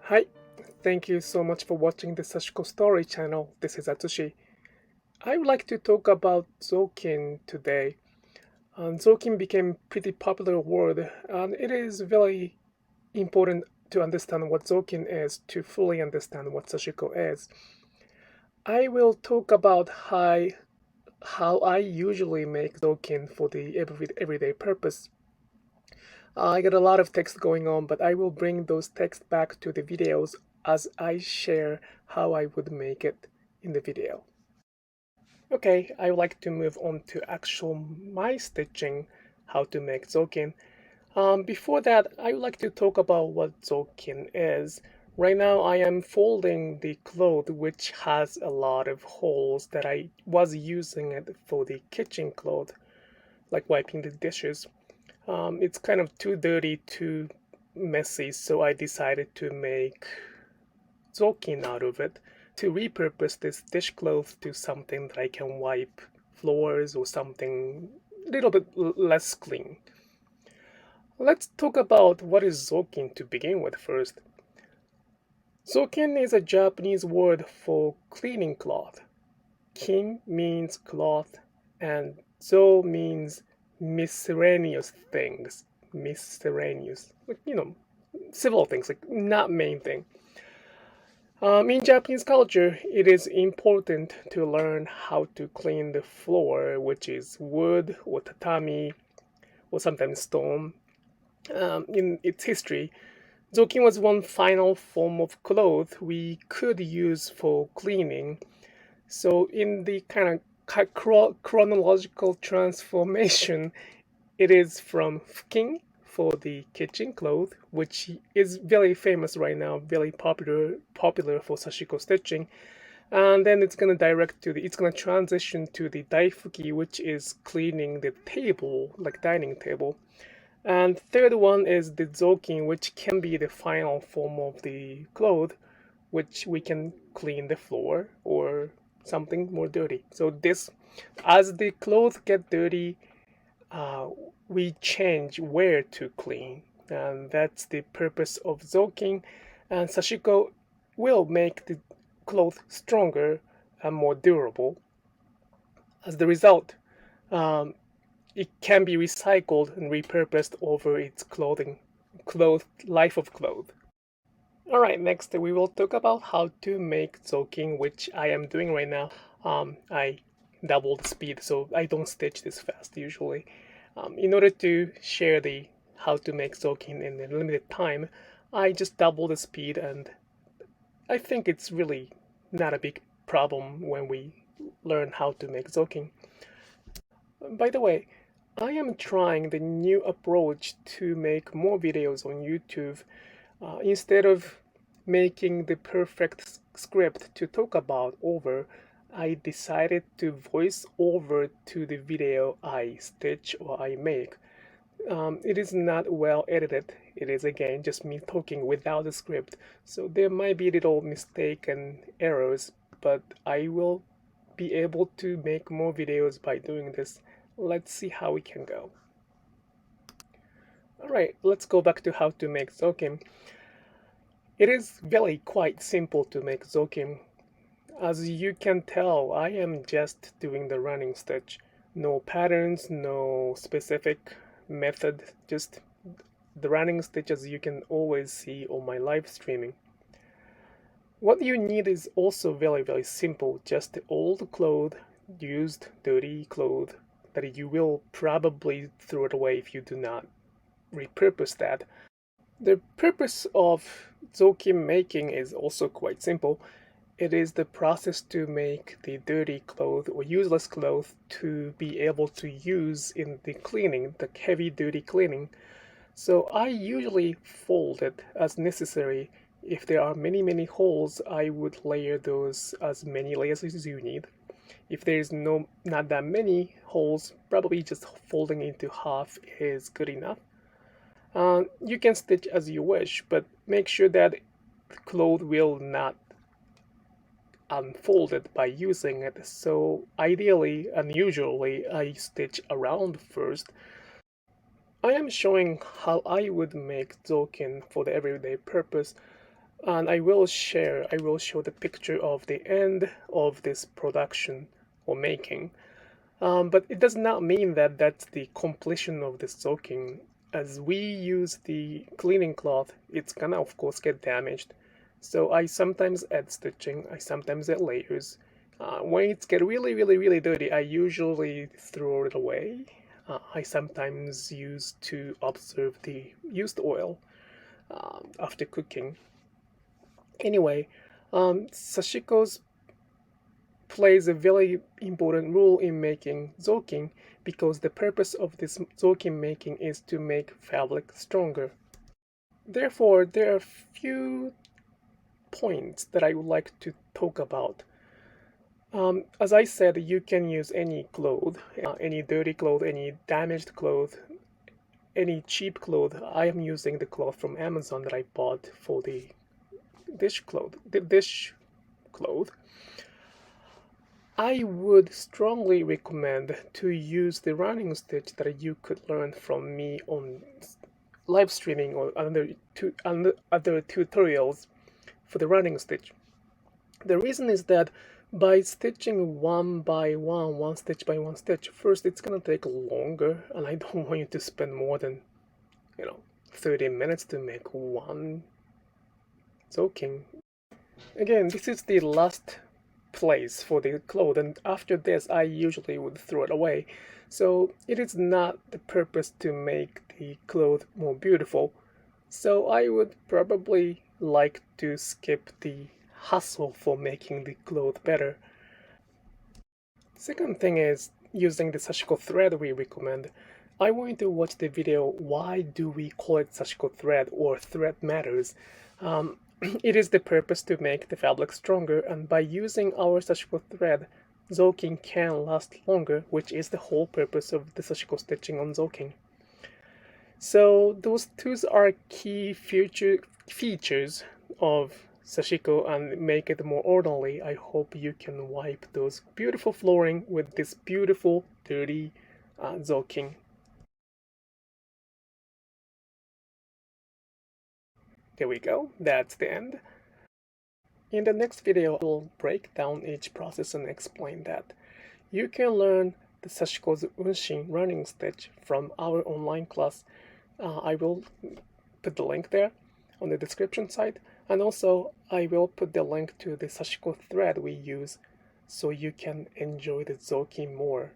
Hi, thank you so much for watching the Sashiko Story channel. This is Atsushi. I would like to talk about Zokin today. Zokin became pretty popular word, and it is very important to understand what Zokin is to fully understand what Sashiko is. I will talk about how I usually make Zokin for the everyday purpose. I got a lot of text going on, but I will bring those texts back to the videos as I share how I would make it in the video. Okay, I would like to move on to actual my stitching, how to make Zokin. Before that, I would like to talk about what Zokin is. Right now, I am folding the cloth which has a lot of holes that I was using it for the kitchen cloth, like wiping the dishes. It's kind of too dirty, too messy, so I decided to make Zokin out of it to repurpose this dishcloth to something that I can wipe floors or something a little bit less clean. Let's talk about what is Zokin to begin with first. Zokin is a Japanese word for cleaning cloth. Kin means cloth and zo means miscellaneous things. Miscellaneous, like, civil things, like not main thing. In Japanese culture, it is important to learn how to clean the floor, which is wood or tatami or sometimes stone. In its history, Zokin was one final form of cloth we could use for cleaning. So in the kind of chronological transformation, it is from fukin for the kitchen cloth, which is very famous right now, very popular for sashiko stitching. And then it's gonna transition to the daifuki, which is cleaning the table, like dining table. And third one is the zokin, which can be the final form of the cloth, which we can clean the floor or something more dirty. So this, as the clothes get dirty, we change where to clean, and that's the purpose of Zokin. And Sashiko will make the cloth stronger and more durable. As the result, it can be recycled and repurposed over its life of cloth. Alright, next we will talk about how to make Zokin, which I am doing right now. I double the speed, so I don't stitch this fast usually. In order to share the how to make Zokin in a limited time, I just double the speed, and I think it's really not a big problem when we learn how to make Zokin. By the way, I am trying the new approach to make more videos on YouTube. Instead of making the perfect script to talk about over, I decided to voice over to the video I stitch or I make. It is not well edited. It is again just me talking without the script, so there might be little mistake and errors, but I will be able to make more videos by doing this. Let's see how we can go. Alright, let's go back to how to make Zokin. It is really quite simple to make Zokin. As you can tell, I am just doing the running stitch. No patterns, no specific method, just the running stitch as you can always see on my live streaming. What you need is also very simple, just old clothes, used dirty clothes that you will probably throw it away if you do not repurpose that. The purpose of Zokin making is also quite simple. It is the process to make the dirty clothes or useless clothes to be able to use in the cleaning, the heavy duty cleaning. So I usually fold it as necessary. If there are many holes, I would layer those as many layers as you need. If there's not that many holes, probably just folding into half is good enough. You can stitch as you wish, but make sure that the cloth will not unfolded by using it. So ideally and usually I stitch around first. I am showing how I would make Zokin for the everyday purpose. And I will show the picture of the end of this production or making. But it does not mean that that's the completion of the soaking. As we use the cleaning cloth, it's gonna of course get damaged. So I sometimes add stitching, I sometimes add layers. When it gets really dirty, I usually throw it away. I sometimes use to observe the used oil after cooking. Anyway, Sashiko's plays a very important role in making zokin because the purpose of this zokin making is to make fabric stronger. Therefore, there are a few points that I would like to talk about. As I said, you can use any cloth, any dirty cloth, any damaged cloth, any cheap cloth. I am using the cloth from Amazon that I bought for the dish cloth. I would strongly recommend to use the running stitch that you could learn from me on live streaming or other tutorials for the running stitch. The reason is that by stitching one stitch by one stitch, first it's gonna take longer, and I don't want you to spend more than 30 minutes to make one zokin. Again, this is the last place for the cloth, and after this I usually would throw it away. So it is not the purpose to make the cloth more beautiful. So I would probably like to skip the hassle for making the cloth better. Second thing is using the Sashiko thread we recommend. I want you to watch the video why do we call it Sashiko thread or thread matters. It is the purpose to make the fabric stronger, and by using our Sashiko thread, Zokin can last longer, which is the whole purpose of the Sashiko stitching on Zokin. So those two are key features of Sashiko and make it more orderly. I hope you can wipe those beautiful flooring with this beautiful dirty Zokin. There we go, that's the end. In the next video, I will break down each process and explain that. You can learn the Sashiko's Unshin running stitch from our online class. I will put the link there on the description side, and also I will put the link to the Sashiko thread we use so you can enjoy the Zokin more.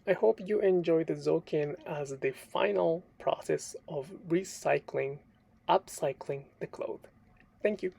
I hope you enjoy the Zokin as the final process of recycling, upcycling the cloth. Thank you.